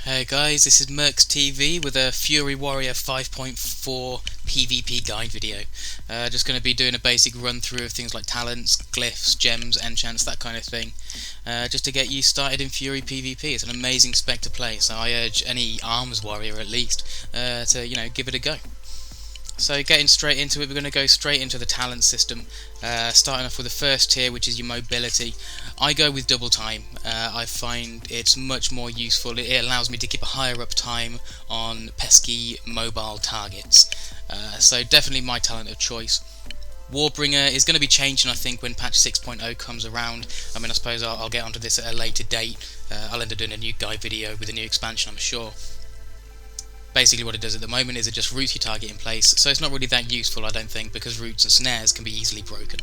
Hey guys, this is Mercs TV with a Fury Warrior 5.4 PvP guide video. Just going to be doing a basic run through of things like talents, glyphs, gems, enchants, that kind of thing. Just to get you started in Fury PvP. It's an amazing spec to play, so I urge any arms warrior at least to give it a go. So getting straight into it, we're going to go straight into the talent system, starting off with the first tier, which is your mobility. I go with double time. I find it's much more useful. It allows me to keep a higher up time on pesky mobile targets. So definitely my talent of choice. Warbringer is going to be changing, I think, when patch 6.0 comes around. I mean, I suppose I'll get onto this at a later date. I'll end up doing a new guide video with a new expansion, I'm sure. Basically what it does at the moment is it just roots your target in place, so it's not really that useful, I don't think, because roots and snares can be easily broken.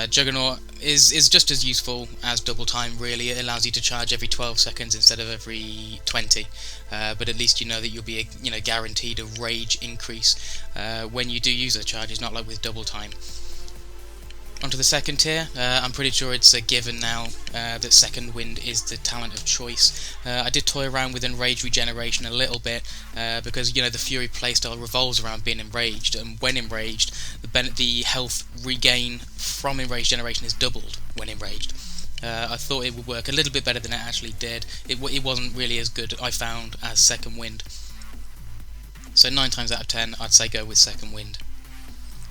Juggernaut is just as useful as double time, really. It allows you to charge every 12 seconds instead of every 20, but at least you know that you'll be guaranteed a rage increase when you do use the charges, not like with double time. Onto the second tier, I'm pretty sure it's a given now that Second Wind is the talent of choice. I did toy around with Enraged Regeneration a little bit, because the Fury playstyle revolves around being enraged, and when enraged, the health regain from Enraged Generation is doubled when enraged. I thought it would work a little bit better than it actually did. It wasn't really as good, I found, as Second Wind. So 9 times out of 10, I'd say go with Second Wind.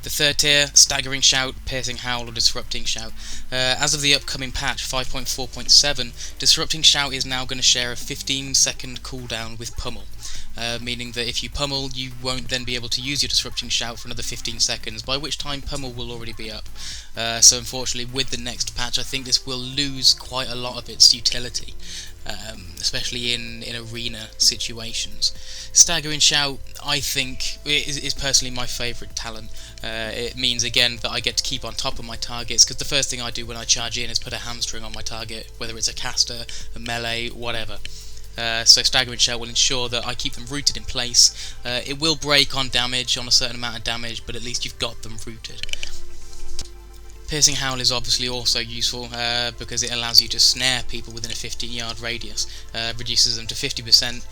The third tier, Staggering Shout, Piercing Howl, or Disrupting Shout. As of the upcoming patch 5.4.7, Disrupting Shout is now going to share a 15-second cooldown with Pummel, meaning that if you pummel, you won't then be able to use your Disrupting Shout for another 15 seconds, by which time Pummel will already be up. So unfortunately, with the next patch, I think this will lose quite a lot of its utility, especially in arena situations. Staggering Shout, I think, is personally my favourite talent. It means again that I get to keep on top of my targets, because the first thing I do when I charge in is put a hamstring on my target, whether it's a caster, a melee, whatever. So Staggering Shout will ensure that I keep them rooted in place. It will break on damage, on a certain amount of damage, but at least you've got them rooted. Piercing Howl is obviously also useful because it allows you to snare people within a 15-yard radius, reduces them to 50%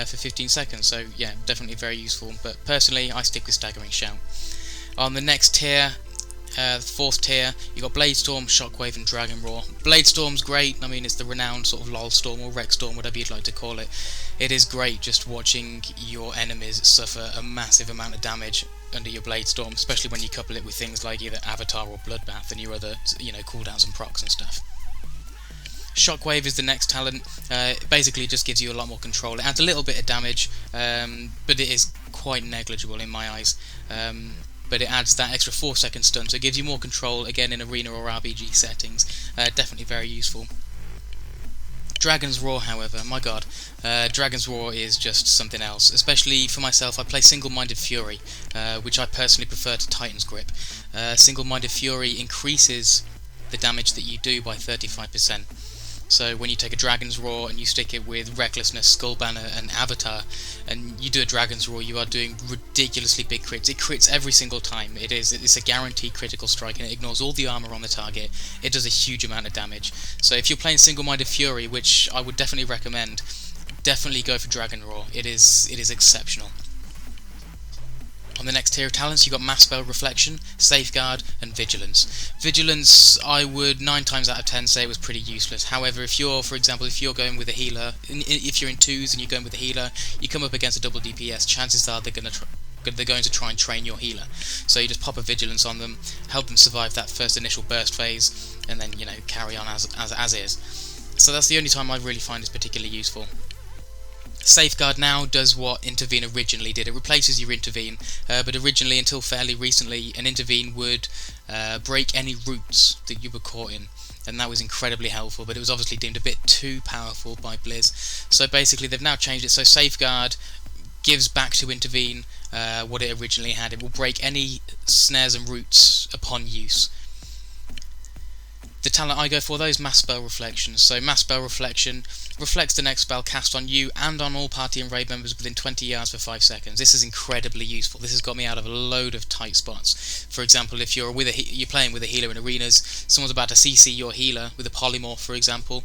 for 15 seconds, so yeah, definitely very useful, but personally I stick with Staggering Shout. On the next tier, fourth tier, you've got Bladestorm, Shockwave and Dragon Roar. Bladestorm's great, I mean it's the renowned sort of LOL Storm or Rex Storm, whatever you'd like to call it. It is great just watching your enemies suffer a massive amount of damage under your Bladestorm, especially when you couple it with things like either Avatar or Bloodbath and your other, cooldowns and procs and stuff. Shockwave is the next talent. It basically just gives you a lot more control. It adds a little bit of damage, but it is quite negligible in my eyes. But it adds that extra 4-second stun, so it gives you more control, again in arena or RPG settings. Definitely very useful. Dragon's Roar, however, my god, Dragon's Roar is just something else. Especially for myself, I play Single-Minded Fury, which I personally prefer to Titan's Grip. Single-Minded Fury increases the damage that you do by 35%. So when you take a Dragon's Roar and you stick it with Recklessness, Skullbanner and Avatar, and you do a Dragon's Roar, you are doing ridiculously big crits. It crits every single time. It's a guaranteed critical strike, and it ignores all the armor on the target. It does a huge amount of damage. So if you're playing Single-Minded Fury, which I would definitely recommend, definitely go for Dragon Roar. It is exceptional. On the next tier of talents, you've got Mass Spell Reflection, Safeguard, and Vigilance. Vigilance, I would 9 times out of 10 say it was pretty useless. However, if you're going with a healer, if you're in 2s and you're going with a healer, you come up against a double DPS, chances are they're going to try and train your healer. So you just pop a Vigilance on them, help them survive that first initial burst phase, and then, carry on as is. So that's the only time I really find this particularly useful. Safeguard now does what Intervene originally did. It replaces your Intervene, but originally, until fairly recently, an Intervene would break any roots that you were caught in, and that was incredibly helpful, but it was obviously deemed a bit too powerful by Blizz. So basically they've now changed it, so Safeguard gives back to Intervene what it originally had. It will break any snares and roots upon use. The talent I go for, those Mass Spell Reflections. So Mass Spell Reflection reflects the next spell cast on you and on all party and raid members within 20 yards for 5 seconds. This is incredibly useful. This has got me out of a load of tight spots. For example, if you're playing with a healer in arenas, someone's about to CC your healer with a polymorph, for example,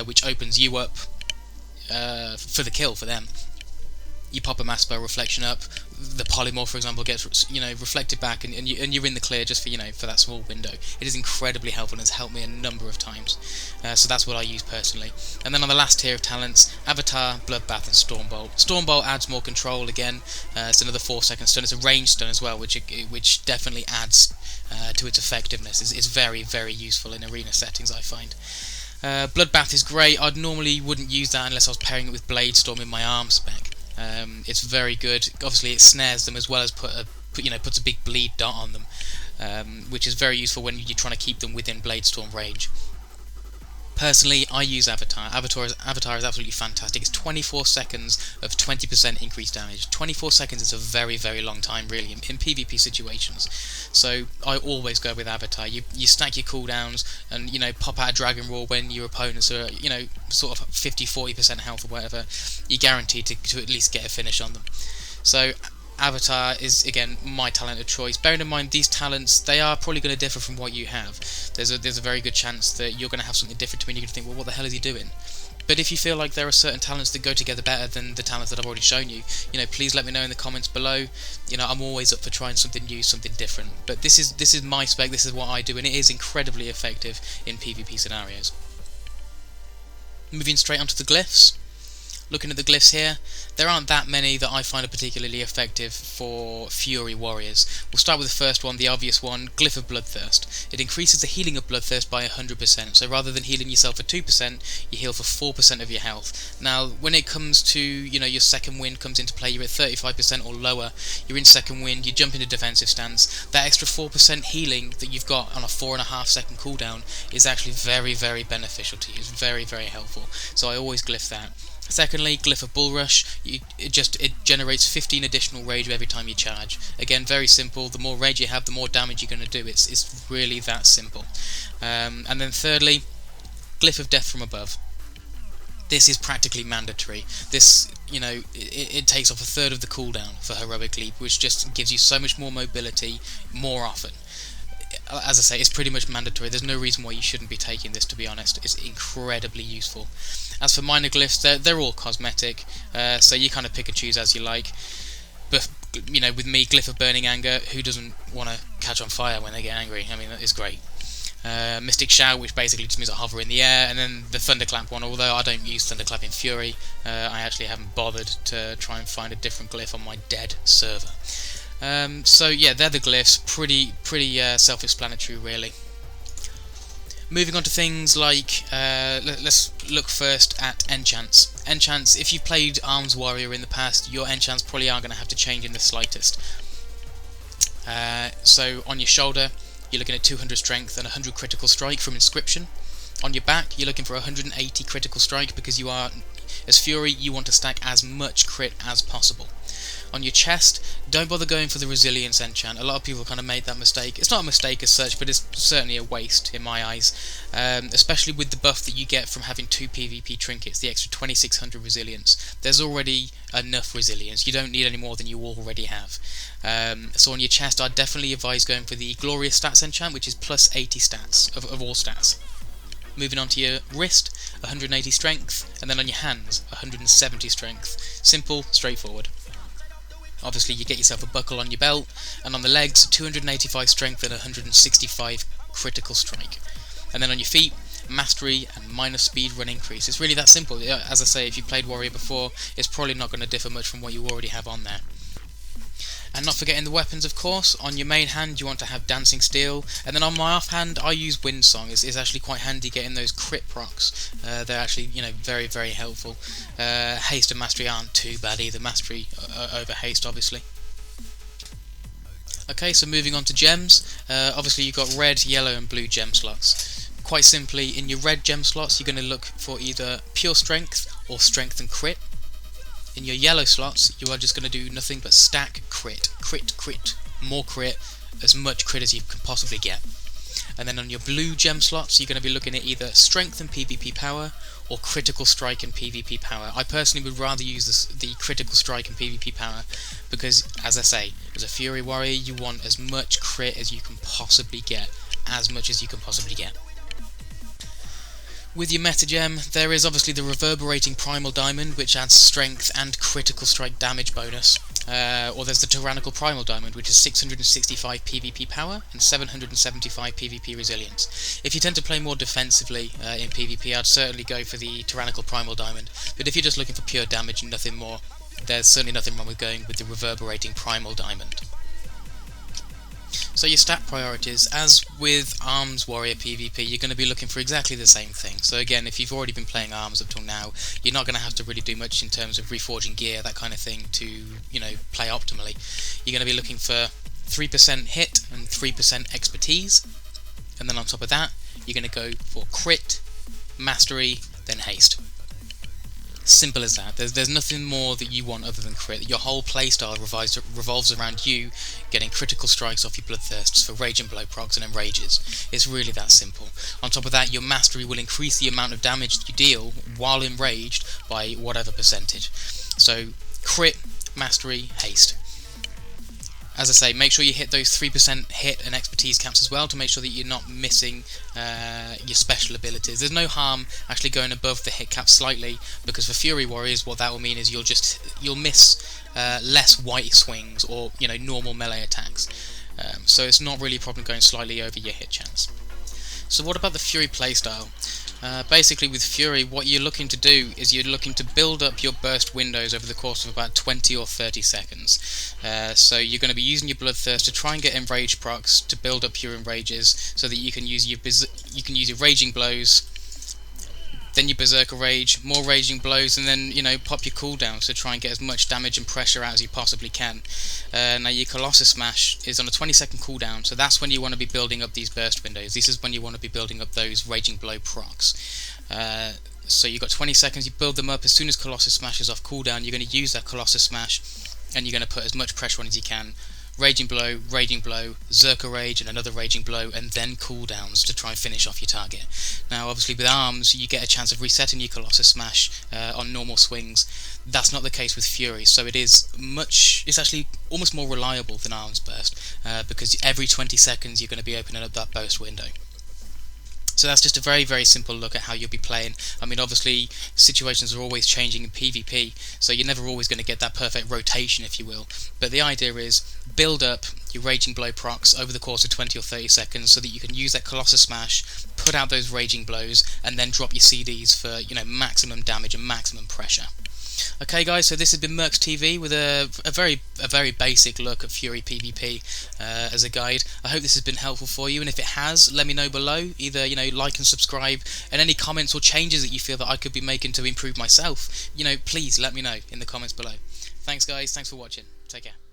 which opens you up for the kill for them. You pop a mass spell reflection up, the polymorph, for example, gets reflected back, and you're in the clear just for that small window. It is incredibly helpful and has helped me a number of times. So that's what I use personally. And then on the last tier of talents, Avatar, Bloodbath, and Stormbolt. Stormbolt adds more control again. It's another 4-second stun. It's a ranged stun as well, which definitely adds to its effectiveness. It's very, very useful in arena settings, I find. Bloodbath is great. I normally wouldn't use that unless I was pairing it with Blade Storm in my arm spec. It's very good. Obviously, it snares them as well as puts a big bleed dot on them, which is very useful when you're trying to keep them within Blade Storm range. Personally, I use Avatar. Avatar is absolutely fantastic. It's 24 seconds of 20% increased damage. 24 seconds is a very, very long time, really, in PvP situations. So I always go with Avatar. You stack your cooldowns and pop out a Dragon Roar when your opponents are sort of 50-40% health or whatever. You're guaranteed to at least get a finish on them. So Avatar is, again, my talent of choice. Bearing in mind, these talents, they are probably going to differ from what you have. There's a very good chance that you're going to have something different to me and you're going to think, well, what the hell is he doing? But if you feel like there are certain talents that go together better than the talents that I've already shown you, please let me know in the comments below. I'm always up for trying something new, something different. But this is my spec, this is what I do, and it is incredibly effective in PvP scenarios. Moving straight onto the glyphs. Looking at the glyphs here, there aren't that many that I find are particularly effective for Fury Warriors. We'll start with the first one, the obvious one, Glyph of Bloodthirst. It increases the healing of Bloodthirst by 100%, so rather than healing yourself for 2%, you heal for 4% of your health. Now, when it comes to, your second wind comes into play, you're at 35% or lower, you're in second wind, you jump into defensive stance, that extra 4% healing that you've got on a 4.5 second cooldown is actually very, very beneficial to you. It's very, very helpful, so I always glyph that. Secondly, Glyph of Bull Rush, it generates 15 additional rage every time you charge. Again, very simple. The more rage you have, the more damage you're going to do. It's really that simple. And then thirdly, Glyph of Death from Above. This is practically mandatory. This, it takes off a third of the cooldown for Heroic Leap, which just gives you so much more mobility more often. As I say, it's pretty much mandatory. There's no reason why you shouldn't be taking this, to be honest. It's incredibly useful. As for minor glyphs, they're all cosmetic, so you kind of pick and choose as you like. But, with me, Glyph of Burning Anger, who doesn't want to catch on fire when they get angry? I mean, that is great. Mystic Shout, which basically just means I hover in the air, and then the Thunderclap one, although I don't use Thunderclap in Fury, I actually haven't bothered to try and find a different glyph on my dead server. So yeah, they're the glyphs, pretty self-explanatory really. Moving on to things like, let's look first at enchants. Enchants, if you've played Arms Warrior in the past, your enchants probably aren't going to have to change in the slightest. So on your shoulder, you're looking at 200 strength and 100 critical strike from Inscription. On your back, you're looking for 180 critical strike because you are, as Fury, you want to stack as much crit as possible. On your chest, don't bother going for the Resilience enchant. A lot of people kind of made that mistake. It's not a mistake as such, but it's certainly a waste in my eyes, especially with the buff that you get from having 2 PvP trinkets, the extra 2600 Resilience. There's already enough Resilience. You don't need any more than you already have. So on your chest, I'd definitely advise going for the Glorious Stats enchant, which is plus 80 stats of all stats. Moving on to your wrist, 180 strength, and then on your hands, 170 strength. Simple, straightforward. Obviously you get yourself a buckle on your belt, and on the legs, 285 strength and 165 critical strike. And then on your feet, mastery and minor speed run increase. It's really that simple. As I say, if you played Warrior before, it's probably not going to differ much from what you already have on there. And not forgetting the weapons, of course. On your main hand, you want to have Dancing Steel, and then on my off hand, I use Windsong. It's actually quite handy getting those crit procs. They're actually, very, very helpful. Haste and Mastery aren't too bad either. Mastery over Haste, obviously. Okay, so moving on to gems. Obviously, you've got red, yellow, and blue gem slots. Quite simply, in your red gem slots, you're going to look for either Pure Strength or Strength and Crit. In your yellow slots, you are just going to do nothing but stack crit, more crit, as much crit as you can possibly get. And then on your blue gem slots, you're going to be looking at either strength and PvP power, or critical strike and PvP power. I personally would rather use the critical strike and PvP power, because, as I say, as a Fury Warrior, you want as much crit as you can possibly get, as much as you can possibly get. With your meta gem, there is obviously the reverberating primal diamond, which adds strength and critical strike damage bonus. Or there's the tyrannical primal diamond, which is 665 PvP power and 775 PvP resilience. If you tend to play more defensively in PvP, I'd certainly go for the tyrannical primal diamond. But if you're just looking for pure damage and nothing more, there's certainly nothing wrong with going with the reverberating primal diamond. So your stat priorities, as with Arms Warrior PvP, you're going to be looking for exactly the same thing. So again, if you've already been playing Arms up till now, you're not going to have to really do much in terms of reforging gear, that kind of thing, to, play optimally. You're going to be looking for 3% hit and 3% expertise, and then on top of that, you're going to go for crit, mastery, then haste. Simple as that. There's nothing more that you want other than crit. Your whole playstyle revolves around you getting critical strikes off your bloodthirsts for rage and blow procs and enrages. It's really that simple. On top of that, your mastery will increase the amount of damage you deal while enraged by whatever percentage. So crit, mastery, haste. As I say, make sure you hit those 3% hit and expertise caps as well to make sure that you're not missing your special abilities. There's no harm actually going above the hit cap slightly, because for Fury Warriors what that will mean is you'll miss less white swings or normal melee attacks. So it's not really a problem going slightly over your hit chance. So what about the Fury playstyle? Basically with Fury, what you're looking to do is you're looking to build up your burst windows over the course of about 20 or 30 seconds. So you're going to be using your Bloodthirst to try and get enrage procs to build up your enrages, so that you can use your Raging Blows, then your Berserker Rage, more Raging Blows, and then pop your cooldowns to try and get as much damage and pressure out as you possibly can. Now your Colossus Smash is on a 20-second cooldown, so that's when you want to be building up these burst windows. This is when you want to be building up those Raging Blow procs. So you've got 20 seconds, you build them up. As soon as Colossus Smash is off cooldown, you're going to use that Colossus Smash, and you're going to put as much pressure on as you can. Raging Blow, Berserker Rage, and another Raging Blow, and then cooldowns to try and finish off your target. Now, obviously, with Arms, you get a chance of resetting your Colossus Smash on normal swings. That's not the case with Fury, so it's actually almost more reliable than Arms Burst, because every 20 seconds you're going to be opening up that burst window. So that's just a very, very simple look at how you'll be playing. I mean, obviously, situations are always changing in PvP, so you're never always going to get that perfect rotation, if you will. But the idea is, build up your Raging Blow procs over the course of 20 or 30 seconds so that you can use that Colossus Smash, put out those Raging Blows, and then drop your CDs for, maximum damage and maximum pressure. Okay guys, so this has been Mercs TV with a very basic look at Fury PvP as a guide. I hope this has been helpful for you, and if it has, let me know below. Either like and subscribe, and any comments or changes that you feel that I could be making to improve myself, please let me know in the comments below. Thanks guys, thanks for watching. Take care.